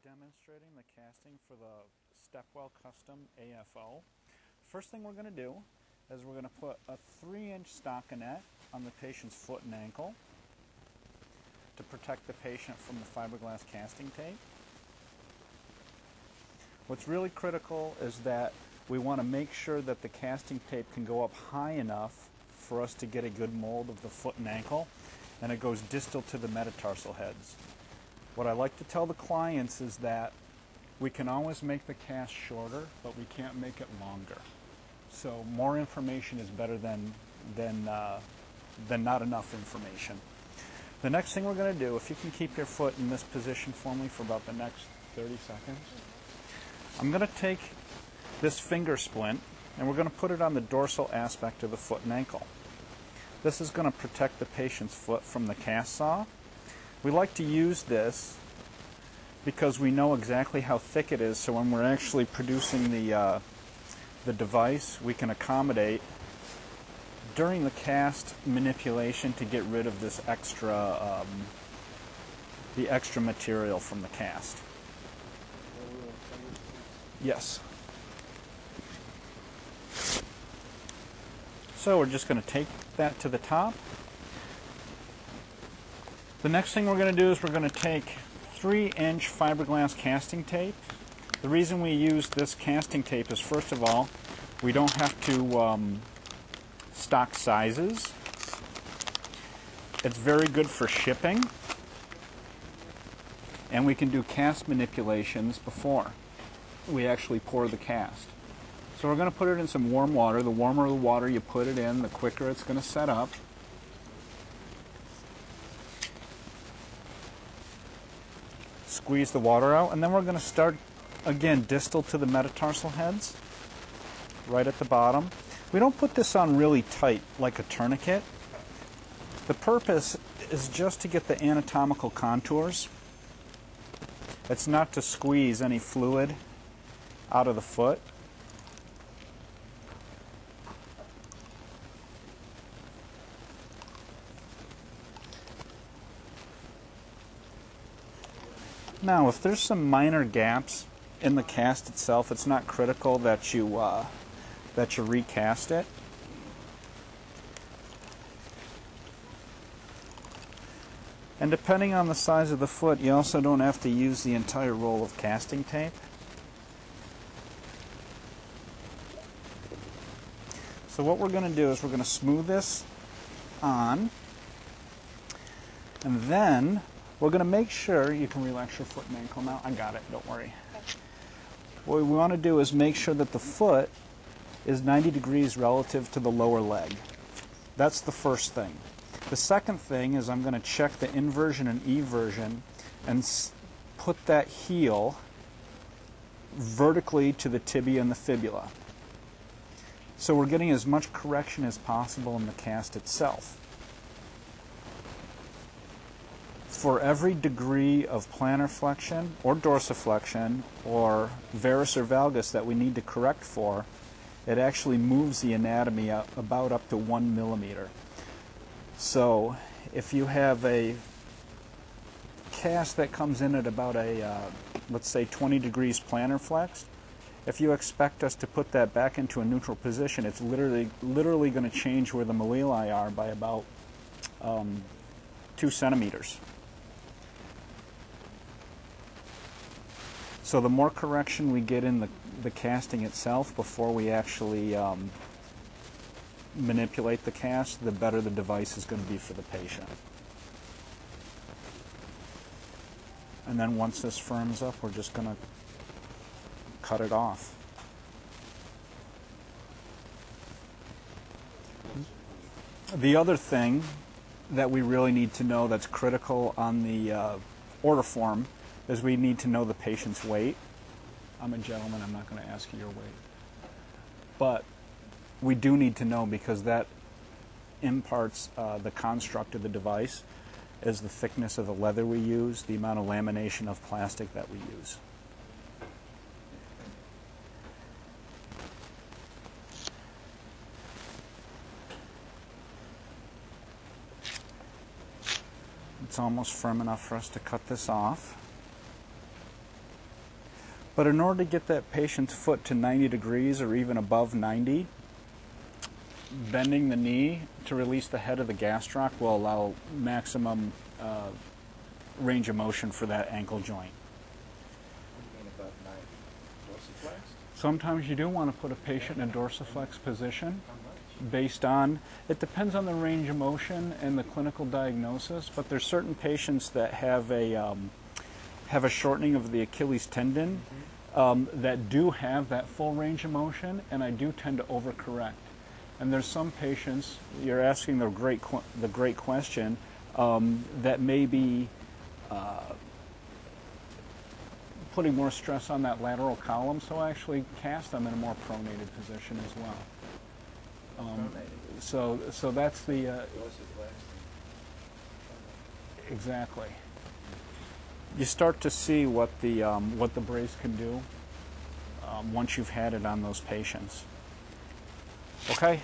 demonstrating the casting for the Stepwell Custom AFO. First thing we're going to do is we're going to put a 3-inch stockinette on the patient's foot and ankle to protect the patient from the fiberglass casting tape. What's really critical is that we want to make sure that the casting tape can go up high enough for us to get a good mold of the foot and ankle, and it goes distal to the metatarsal heads. What I like to tell the clients is that we can always make the cast shorter, but we can't make it longer. So more information is better than not enough information. The next thing we're going to do, if you can keep your foot in this position for me for about the next 30 seconds, I'm going to take this finger splint and we're going to put it on the dorsal aspect of the foot and ankle. This is going to protect the patient's foot from the cast saw. We like to use this because we know exactly how thick it is, so when we're actually producing the device, we can accommodate during the cast manipulation to get rid of this extra, the extra material from the cast. Yes. So we're just going to take that to the top. The next thing we're going to do is we're going to take 3-inch fiberglass casting tape. The reason we use this casting tape is, first of all, we don't have to stock sizes. It's very good for shipping, and we can do cast manipulations before we actually pour the cast. So we're going to put it in some warm water. The warmer the water you put it in, the quicker it's going to set up. Squeeze the water out, and then we're going to start again distal to the metatarsal heads, right at the bottom. We don't put this on really tight like a tourniquet. The purpose is just to get the anatomical contours. It's not to squeeze any fluid out of the foot. Now, if there's some minor gaps in the cast itself, it's not critical that you recast it. And depending on the size of the foot, you also don't have to use the entire roll of casting tape. So what we're going to do is we're going to smooth this on, and then we're going to make sure you can relax your foot and ankle now. I got it, don't worry. What we want to do is make sure that the foot is 90 degrees relative to the lower leg. That's the first thing. The second thing is I'm going to check the inversion and eversion and put that heel vertically to the tibia and the fibula. So we're getting as much correction as possible in the cast itself. For every degree of plantar flexion or dorsiflexion or varus or valgus that we need to correct for, it actually moves the anatomy about up to 1 millimeter. So if you have a cast that comes in at about a, let's say 20 degrees plantar flex, if you expect us to put that back into a neutral position, it's literally going to change where the malleoli are by about 2 centimeters. So the more correction we get in the casting itself before we actually manipulate the cast, the better the device is going to be for the patient. And then once this firms up, we're just going to cut it off. The other thing that we really need to know that's critical on the order form is we need to know the patient's weight. I'm a gentleman, I'm not going to ask you your weight. But we do need to know, because that imparts the construct of the device, is the thickness of the leather we use, the amount of lamination of plastic that we use. It's almost firm enough for us to cut this off. But in order to get that patient's foot to 90 degrees or even above 90, bending the knee to release the head of the gastroc will allow maximum range of motion for that ankle joint. Above 90. Dorsiflex? Sometimes you do want to put a patient in a dorsiflex position How much? based on, it depends on the range of motion and the clinical diagnosis, but there's certain patients that have a shortening of the Achilles tendon that do have that full range of motion, and I do tend to overcorrect. And there's some patients, you're asking the great question, that may be putting more stress on that lateral column, so I actually cast them in a more pronated position as well. So that's the Dorsiflex. exactly. You start to see what the brace can do once you've had it on those patients. Okay,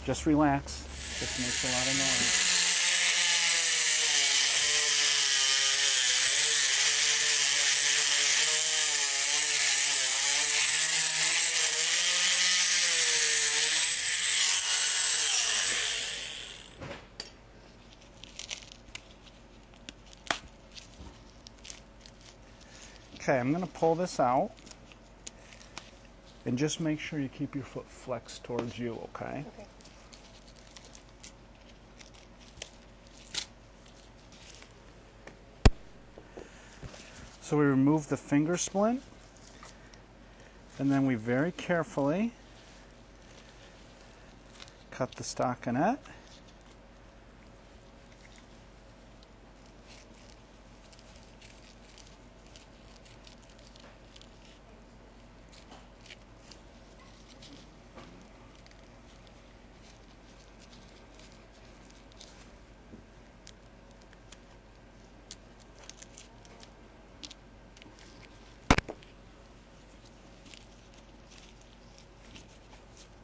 just relax. Just makes a lot of noise. Okay, I'm going to pull this out and just make sure you keep your foot flexed towards you, okay? Okay. So we remove the finger splint, and then we very carefully cut the stockinette.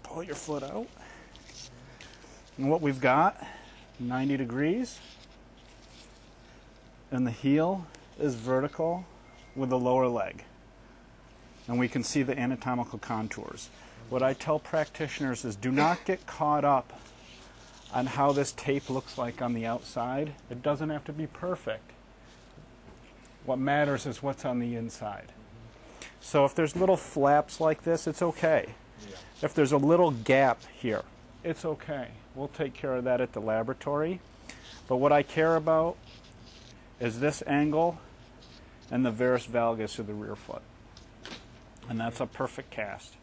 Pull your foot out. And what we've got, 90 degrees, and the heel is vertical with the lower leg. And we can see the anatomical contours. What I tell practitioners is do not get caught up on how this tape looks like on the outside. It doesn't have to be perfect. What matters is what's on the inside. So if there's little flaps like this, it's okay. If there's a little gap here, it's okay. We'll take care of that at the laboratory. But what I care about is this angle and the varus valgus of the rear foot. And that's a perfect cast.